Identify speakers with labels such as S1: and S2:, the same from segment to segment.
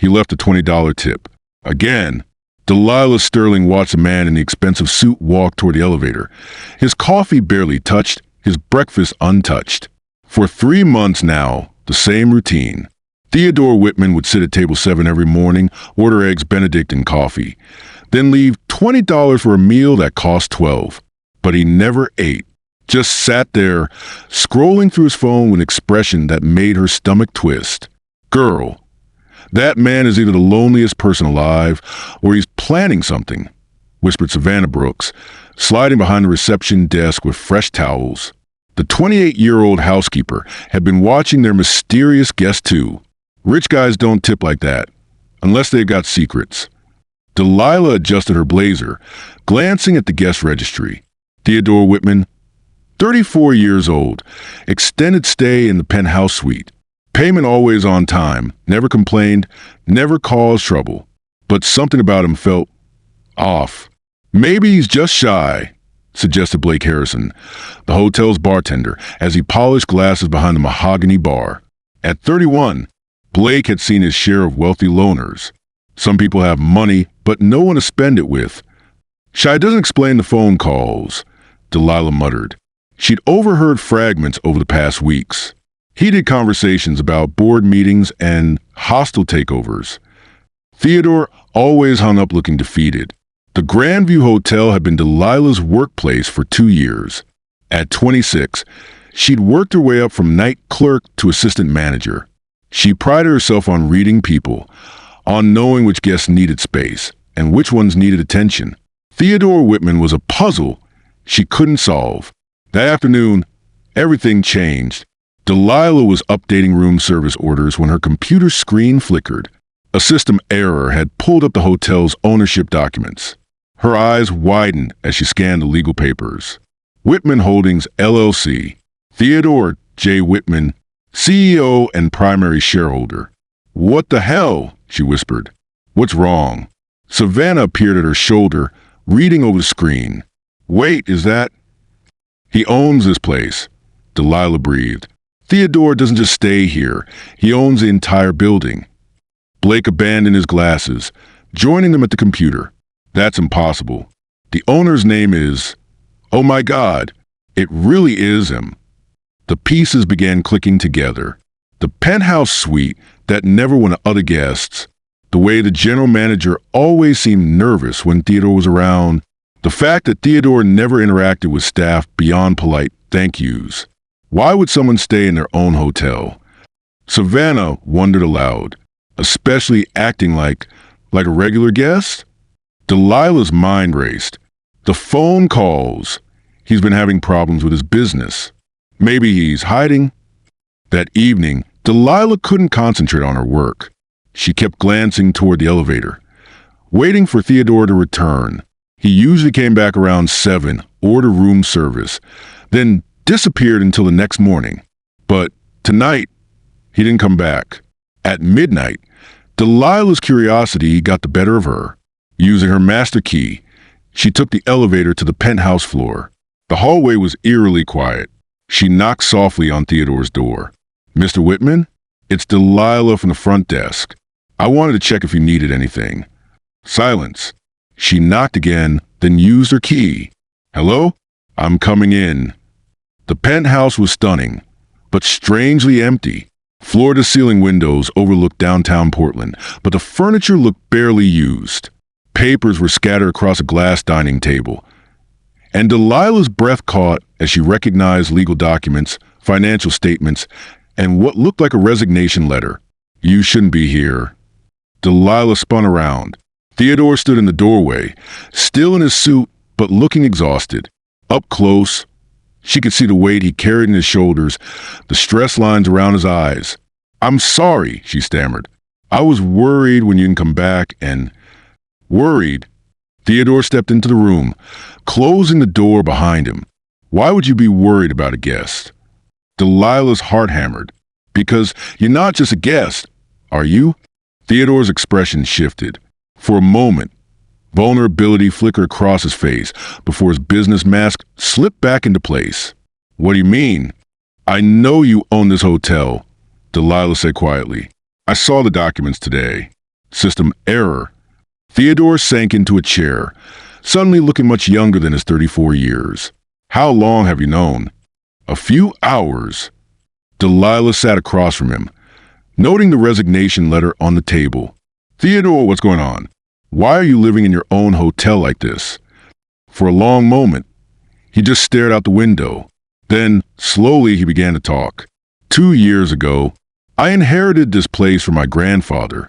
S1: He left a $20 tip. Again, Delilah Sterling watched a man in the expensive suit walk toward the elevator. His coffee barely touched, his breakfast untouched. For 3 months now, the same routine. Theodore Whitman would sit at table 7 every morning, order eggs Benedict and coffee, then leave $20 for a meal that cost $12. But he never ate, just sat there, scrolling through his phone with an expression that made her stomach twist. Girl, that man is either the loneliest person alive, or he's planning something, whispered Savannah Brooks, sliding behind the reception desk with fresh towels. The 28-year-old housekeeper had been watching their mysterious guest too. Rich guys don't tip like that, unless they've got secrets. Delilah adjusted her blazer, glancing at the guest registry. Theodore Whitman, 34 years old, extended stay in the penthouse suite. Payment always on time, never complained, never caused trouble. But something about him felt off. Maybe he's just shy, suggested Blake Harrison, the hotel's bartender, as he polished glasses behind the mahogany bar. At 31, Blake had seen his share of wealthy loners. Some people have money, but no one to spend it with. Shy doesn't explain the phone calls, Delilah muttered. She'd overheard fragments over the past weeks. Heated conversations about board meetings and hostile takeovers. Theodore always hung up looking defeated. The Grandview Hotel had been Delilah's workplace for 2 years. At 26, she'd worked her way up from night clerk to assistant manager. She prided herself on reading people, on knowing which guests needed space and which ones needed attention. Theodore Whitman was a puzzle she couldn't solve. That afternoon, everything changed. Delilah was updating room service orders when her computer screen flickered. A system error had pulled up the hotel's ownership documents. Her eyes widened as she scanned the legal papers. Whitman Holdings, LLC. Theodore J. Whitman, CEO and primary shareholder. What the hell? She whispered. What's wrong? Savannah appeared at her shoulder, reading over the screen. Wait, is that? He owns this place, Delilah breathed. Theodore doesn't just stay here. He owns the entire building. Blake abandoned his glasses, joining them at the computer. That's impossible. The owner's name is... Oh my God, it really is him. The pieces began clicking together. The penthouse suite that never went to other guests. The way the general manager always seemed nervous when Theodore was around. The fact that Theodore never interacted with staff beyond polite thank yous. Why would someone stay in their own hotel? Savannah wondered aloud, especially acting like a regular guest? Delilah's mind raced. The phone calls. He's been having problems with his business. Maybe he's hiding. That evening, Delilah couldn't concentrate on her work. She kept glancing toward the elevator, waiting for Theodore to return. He usually came back around 7, ordered room service, then disappeared until the next morning. But tonight, he didn't come back. At midnight, Delilah's curiosity got the better of her. Using her master key, she took the elevator to the penthouse floor. The hallway was eerily quiet. She knocked softly on Theodore's door. Mr. Whitman? It's Delilah from the front desk. I wanted to check if you needed anything. Silence. She knocked again, then used her key. Hello? I'm coming in. The penthouse was stunning, but strangely empty. Floor-to-ceiling windows overlooked downtown Portland, but the furniture looked barely used. Papers were scattered across a glass dining table. And Delilah's breath caught as she recognized legal documents, financial statements, and what looked like a resignation letter. You shouldn't be here. Delilah spun around. Theodore stood in the doorway, still in his suit, but looking exhausted. Up close, she could see the weight he carried in his shoulders, the stress lines around his eyes. I'm sorry, she stammered. I was worried when you didn't come back, and... Worried? Theodore stepped into the room, closing the door behind him. Why would you be worried about a guest? Delilah's heart hammered. Because you're not just a guest, are you? Theodore's expression shifted. For a moment, vulnerability flickered across his face before his business mask slipped back into place. What do you mean? I know you own this hotel, Delilah said quietly. I saw the documents today. System error. Theodore sank into a chair, suddenly looking much younger than his 34 years. How long have you known? A few hours. Delilah sat across from him, noting the resignation letter on the table. Theodore, what's going on? Why are you living in your own hotel like this? For a long moment, he just stared out the window. Then, slowly, he began to talk. 2 years ago, I inherited this place from my grandfather,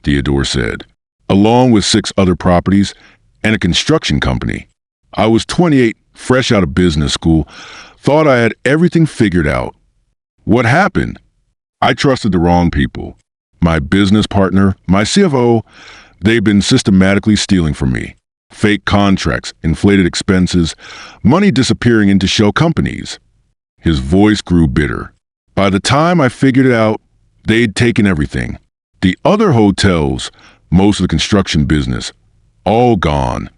S1: Theodore said, along with 6 other properties and a construction company. I was 28, fresh out of business school, thought I had everything figured out. What happened? I trusted the wrong people. My business partner, my CFO, they've been systematically stealing from me. Fake contracts, inflated expenses, money disappearing into shell companies. His voice grew bitter. By the time I figured it out, they'd taken everything. The other hotels, most of the construction business, all gone.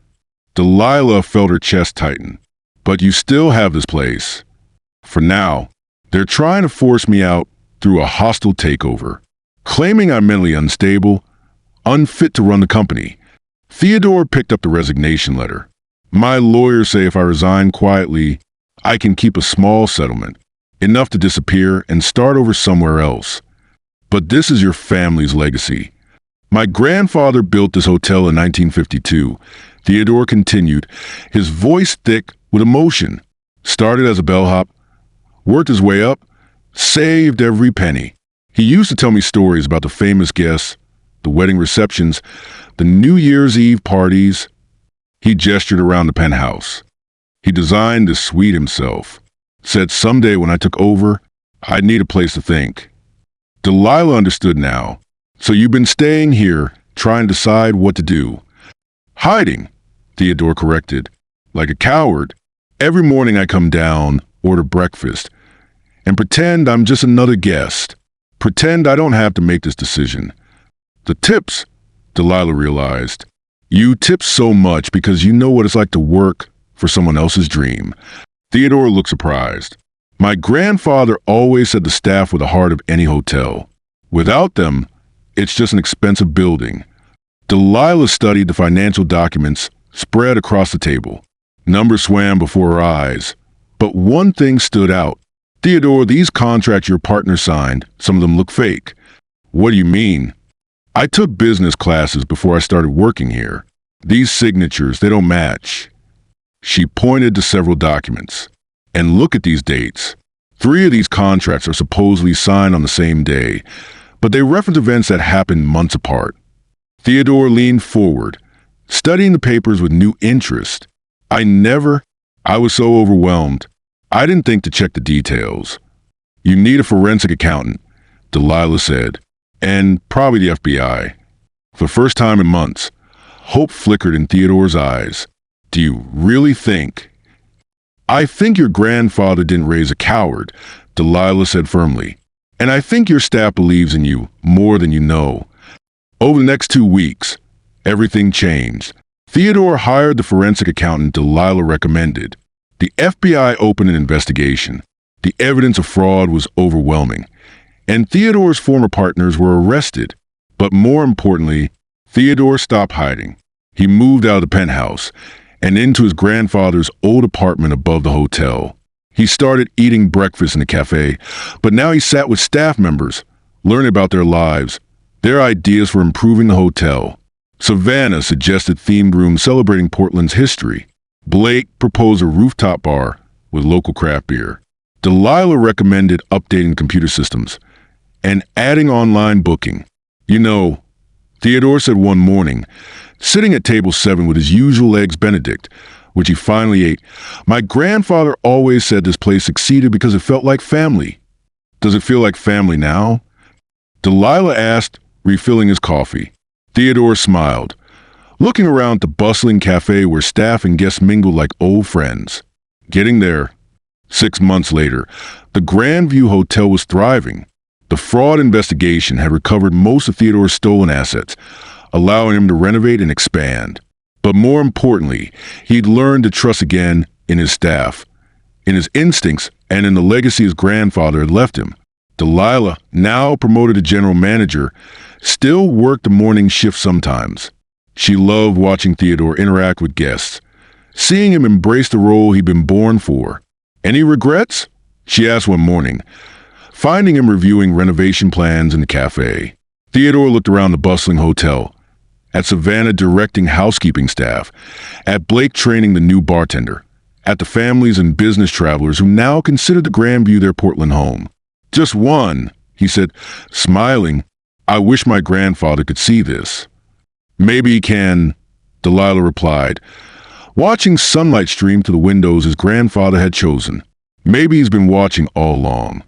S1: Delilah felt her chest tighten. But you still have this place. For now, they're trying to force me out through a hostile takeover, claiming I'm mentally unstable, unfit to run the company. Theodore picked up the resignation letter. My lawyers say if I resign quietly, I can keep a small settlement, enough to disappear and start over somewhere else. But this is your family's legacy. My grandfather built this hotel in 1952. Theodore continued, his voice thick with emotion. Started as a bellhop, worked his way up, saved every penny. He used to tell me stories about the famous guests, the wedding receptions, the New Year's Eve parties. He gestured around the penthouse. He designed this suite himself. Said someday when I took over, I'd need a place to think. Delilah understood now. So you've been staying here, trying to decide what to do. Hiding, Theodore corrected. Like a coward. Every morning I come down, order breakfast, and pretend I'm just another guest. Pretend I don't have to make this decision. The tips, Delilah realized. You tip so much because you know what it's like to work for someone else's dream. Theodore looked surprised. My grandfather always said the staff were the heart of any hotel. Without them, it's just an expensive building. Delilah studied the financial documents spread across the table. Numbers swam before her eyes. But one thing stood out. Theodore, these contracts your partner signed, some of them look fake. What do you mean? I took business classes before I started working here. These signatures, they don't match. She pointed to several documents. And look at these dates. 3 of these contracts are supposedly signed on the same day, but they reference events that happened months apart. Theodore leaned forward, studying the papers with new interest. I was so overwhelmed. I didn't think to check the details. You need a forensic accountant, Delilah said, and probably the FBI. For the first time in months, hope flickered in Theodore's eyes. Do you really think? I think your grandfather didn't raise a coward, Delilah said firmly. And I think your staff believes in you more than you know. Over the next 2 weeks, everything changed. Theodore hired the forensic accountant Delilah recommended. The FBI opened an investigation. The evidence of fraud was overwhelming. And Theodore's former partners were arrested. But more importantly, Theodore stopped hiding. He moved out of the penthouse and into his grandfather's old apartment above the hotel. He started eating breakfast in the cafe, but now he sat with staff members, learning about their lives, their ideas for improving the hotel. Savannah suggested themed rooms celebrating Portland's history. Blake proposed a rooftop bar with local craft beer. Delilah recommended updating computer systems and adding online booking. You know, Theodore said one morning, sitting at table 7 with his usual eggs Benedict, which he finally ate, my grandfather always said this place succeeded because it felt like family. Does it feel like family now? Delilah asked, refilling his coffee. Theodore smiled, looking around the bustling cafe where staff and guests mingled like old friends. Getting there, 6 months later, the Grandview Hotel was thriving. The fraud investigation had recovered most of Theodore's stolen assets, allowing him to renovate and expand. But more importantly, he'd learned to trust again in his staff, in his instincts, and in the legacy his grandfather had left him. Delilah, now promoted to general manager, still worked the morning shift sometimes. She loved watching Theodore interact with guests, seeing him embrace the role he'd been born for. Any regrets? She asked one morning, finding him reviewing renovation plans in the cafe. Theodore looked around the bustling hotel, at Savannah directing housekeeping staff, at Blake training the new bartender, at the families and business travelers who now considered the Grandview their Portland home. Just one, he said, smiling. I wish my grandfather could see this. Maybe he can, Delilah replied, watching sunlight stream through the windows his grandfather had chosen. Maybe he's been watching all along.